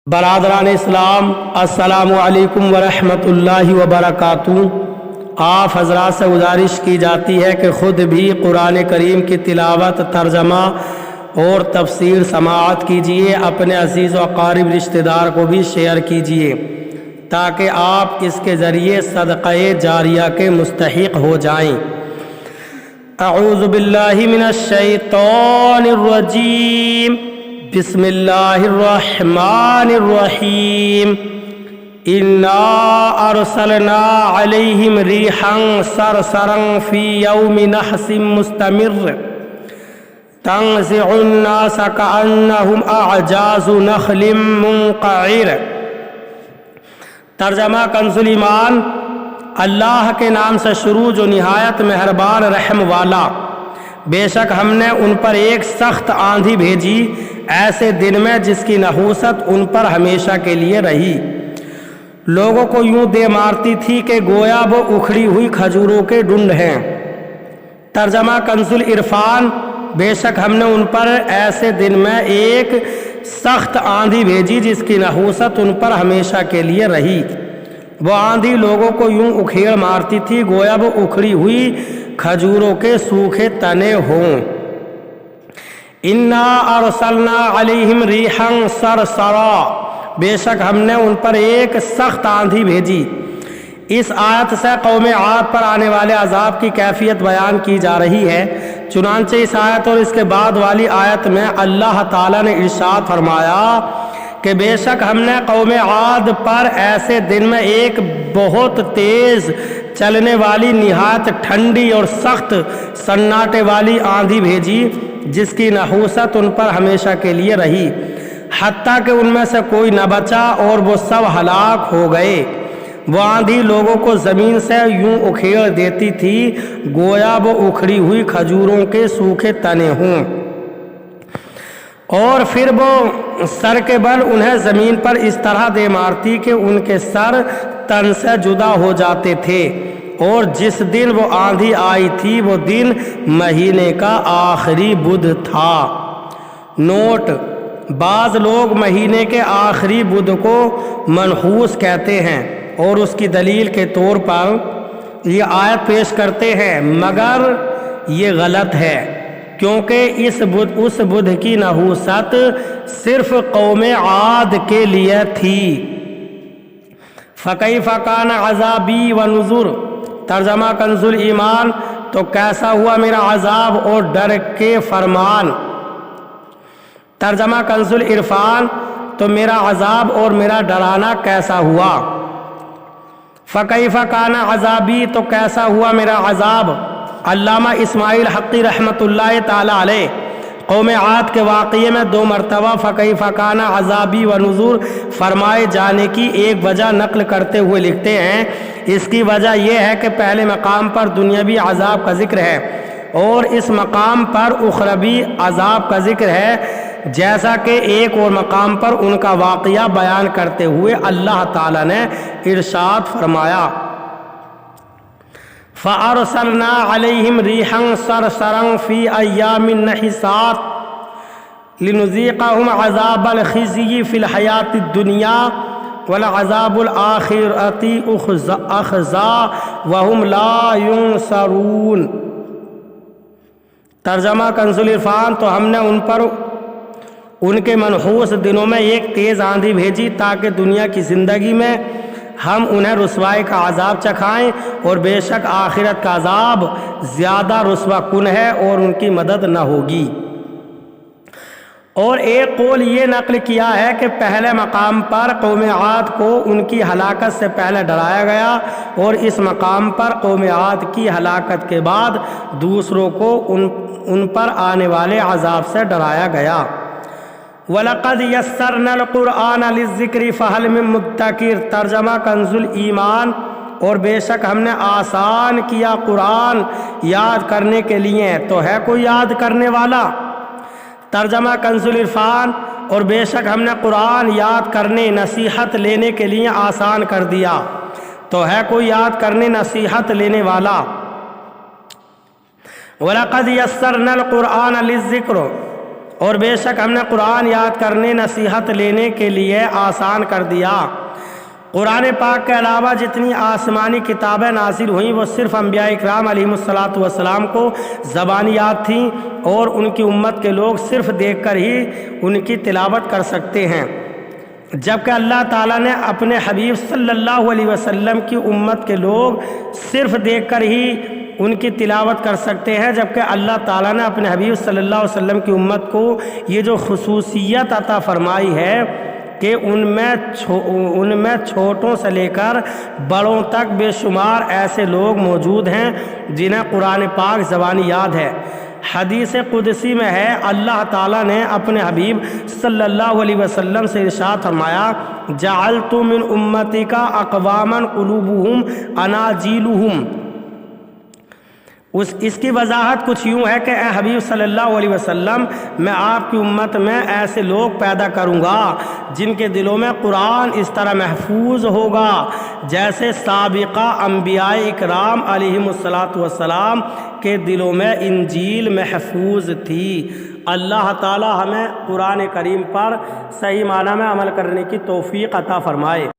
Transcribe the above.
برادران اسلام، السلام علیکم ورحمۃ اللہ وبرکاتہ۔ آپ حضرات سے گزارش کی جاتی ہے کہ خود بھی قرآن کریم کی تلاوت، ترجمہ اور تفسیر سماعت کیجیے، اپنے عزیز و اقارب رشتہ دار کو بھی شیئر کیجیے تاکہ آپ اس کے ذریعے صدقہ جاریہ کے مستحق ہو جائیں۔ اعوذ باللہ من الشیطان الرجیم، بسم اللہ الرحمن الرحیم۔ انا ارسلنا علیہم ریحا صرصرا فی یوم نحس مستمر تنزع الناس کأنہم اعجاز نخل منقعر۔ ترجمہ کنز ایمان۔ اللہ کے نام سے شروع جو نہایت مہربان رحم والا۔ بے شک ہم نے ان پر ایک سخت آندھی بھیجی ایسے دن میں جس کی نحوست ان پر ہمیشہ کے لیے رہی، لوگوں کو یوں دے مارتی تھی کہ گویا وہ اکھڑی ہوئی کھجوروں کے ڈنڈ ہیں۔ ترجمہ کنز العرفان۔ بے شک ہم نے ان پر ایسے دن میں ایک سخت آندھی بھیجی جس کی نحوست ان پر ہمیشہ کے لیے رہی، وہ آندھی لوگوں کو یوں اکھیڑ مارتی تھی گویا وہ اکھڑی ہوئی کھجوروں کے سوکھے تنے ہوں۔ انا ارسلنا علیہم ریحا صرصرا، بے شک ہم نے ان پر ایک سخت آندھی بھیجی۔ اس آیت سے قوم عاد پر آنے والے عذاب کی کیفیت بیان کی جا رہی ہے۔ چنانچہ اس آیت اور اس کے بعد والی آیت میں اللہ تعالیٰ نے ارشاد فرمایا کہ بے شک ہم نے قوم عاد پر ایسے دن میں ایک بہت تیز چلنے والی، نہایت ٹھنڈی اور سخت سناٹے والی آندھی بھیجی جس کی نحوست ان پر ہمیشہ کے لیے رہی، حتیٰ کہ ان میں سے کوئی نہ بچا اور وہ سب ہلاک ہو گئے۔ وہ آندھی لوگوں کو زمین سے یوں اکھیڑ دیتی تھی گویا وہ اکھڑی ہوئی کھجوروں کے سوکھے تنے ہوں، اور پھر وہ سر کے بل انہیں زمین پر اس طرح دے مارتی کہ ان کے سر تن سے جدا ہو جاتے تھے۔ اور جس دن وہ آندھی آئی تھی وہ دن مہینے کا آخری بدھ تھا۔ نوٹ: بعض لوگ مہینے کے آخری بدھ کو منحوس کہتے ہیں اور اس کی دلیل کے طور پر یہ آیت پیش کرتے ہیں، مگر یہ غلط ہے کیونکہ اس بدھ کی نحوست صرف قوم عاد کے لیے تھی۔ فَكَيْفَ كَانَ عَذَابِي وَنُذُرِ۔ ترجمہ کنز ایمان۔ تو کیسا ہوا میرا عذاب اور ڈر کے فرمان۔ ترجمہ کنز العرفان۔ تو میرا عذاب اور میرا ڈرانا کیسا ہوا۔ فَكَيْفَ كَانَ عَذَابِي۔ تو کیسا ہوا میرا عذاب۔ علامہ اسماعیل حقی رحمۃ اللہ تعالی علیہ قوم عاد کے واقعے میں 2 مرتبہ فَكَيْفَ كَانَ عَذَابِي وَنُذُرِ فرمائے جانے کی ایک وجہ نقل کرتے ہوئے لکھتے ہیں، اس کی وجہ یہ ہے کہ پہلے مقام پر دنیاوی عذاب کا ذکر ہے اور اس مقام پر اخروی عذاب کا ذکر ہے، جیسا کہ ایک اور مقام پر ان کا واقعہ بیان کرتے ہوئے اللہ تعالیٰ نے ارشاد فرمایا، فَأَرْسَلْنَا عَلَيْهِمْ رِيحًا صَرْصَرًا فِي أَيَّامٍ نَحِسَاتٍ لِنُذِيقَهُمْ عَذَابَ الْخِزْيِ فِي الْحَيَاةِ الدُّنْيَا وَلَعَذَابُ الْآخِرَةِ أَخْزَىٰ وَهُمْ لَا يُنصَرُونَ۔ ترجمہ کنز العرفان۔ تو ہم نے ان پر ان کے منحوس دنوں میں ایک تیز آندھی بھیجی تاکہ دنیا کی زندگی میں ہم انہیں رسوائی کا عذاب چکھائیں، اور بے شک آخرت کا عذاب زیادہ رسوا کن ہے اور ان کی مدد نہ ہوگی۔ اور ایک قول یہ نقل کیا ہے کہ پہلے مقام پر قوم عاد کو ان کی ہلاکت سے پہلے ڈرایا گیا اور اس مقام پر قوم عاد کی ہلاکت کے بعد دوسروں کو ان پر آنے والے عذاب سے ڈرایا گیا۔ وَلَقَدْ يَسَّرْنَا الْقُرْآنَ لِلذِّكْرِ فَهَلْ مِن مُدَّكِرٍ۔ ترجمہ کنز ایمان۔ اور بے شک ہم نے آسان کیا قرآن یاد کرنے کے لیے، تو ہے کوئی یاد کرنے والا۔ ترجمہ کنز العرفان۔ اور بے شک ہم نے قرآن یاد کرنے، نصیحت لینے کے لیے آسان کر دیا، تو ہے کوئی یاد کرنے، نصیحت لینے والا۔ وَلَقَدْ يَسَّرْنَا الْقُرْآنَ لِلذِّكْرِ۔ اور بے شک ہم نے قرآن یاد کرنے نصیحت لینے کے لیے آسان کر دیا۔ قرآن پاک کے علاوہ جتنی آسمانی کتابیں نازل ہوئیں وہ صرف انبیاء اکرام علیہم الصلاۃ والسلام کو زبانی یاد تھیں، اور ان کی امت کے لوگ صرف دیکھ کر ہی ان کی تلاوت کر سکتے ہیں، جبکہ اللہ تعالیٰ نے اپنے حبیب صلی اللہ علیہ وسلم کی امت کے لوگ صرف دیکھ کر ہی ان کی تلاوت کر سکتے ہیں، جبکہ اللہ تعالیٰ نے اپنے حبیب صلی اللہ علیہ وسلم کی امت کو یہ جو خصوصیت عطا فرمائی ہے کہ ان میں چھوٹوں سے لے کر بڑوں تک بے شمار ایسے لوگ موجود ہیں جنہیں قرآن پاک زبانی یاد ہے۔ حدیث قدسی میں ہے، اللہ تعالیٰ نے اپنے حبیب صلی اللہ علیہ وسلم سے ارشاد فرمایا، جعلت من امتک اقواما قلوبہم اناجیلہم۔ اس کی وضاحت کچھ یوں ہے کہ اے حبیب صلی اللہ علیہ وسلم، میں آپ کی امت میں ایسے لوگ پیدا کروں گا جن کے دلوں میں قرآن اس طرح محفوظ ہوگا جیسے سابقہ انبیاء اکرام علیہم الصلاۃ والسلام کے دلوں میں انجیل محفوظ تھی۔ اللہ تعالی ہمیں قرآن کریم پر صحیح معنی میں عمل کرنے کی توفیق عطا فرمائے۔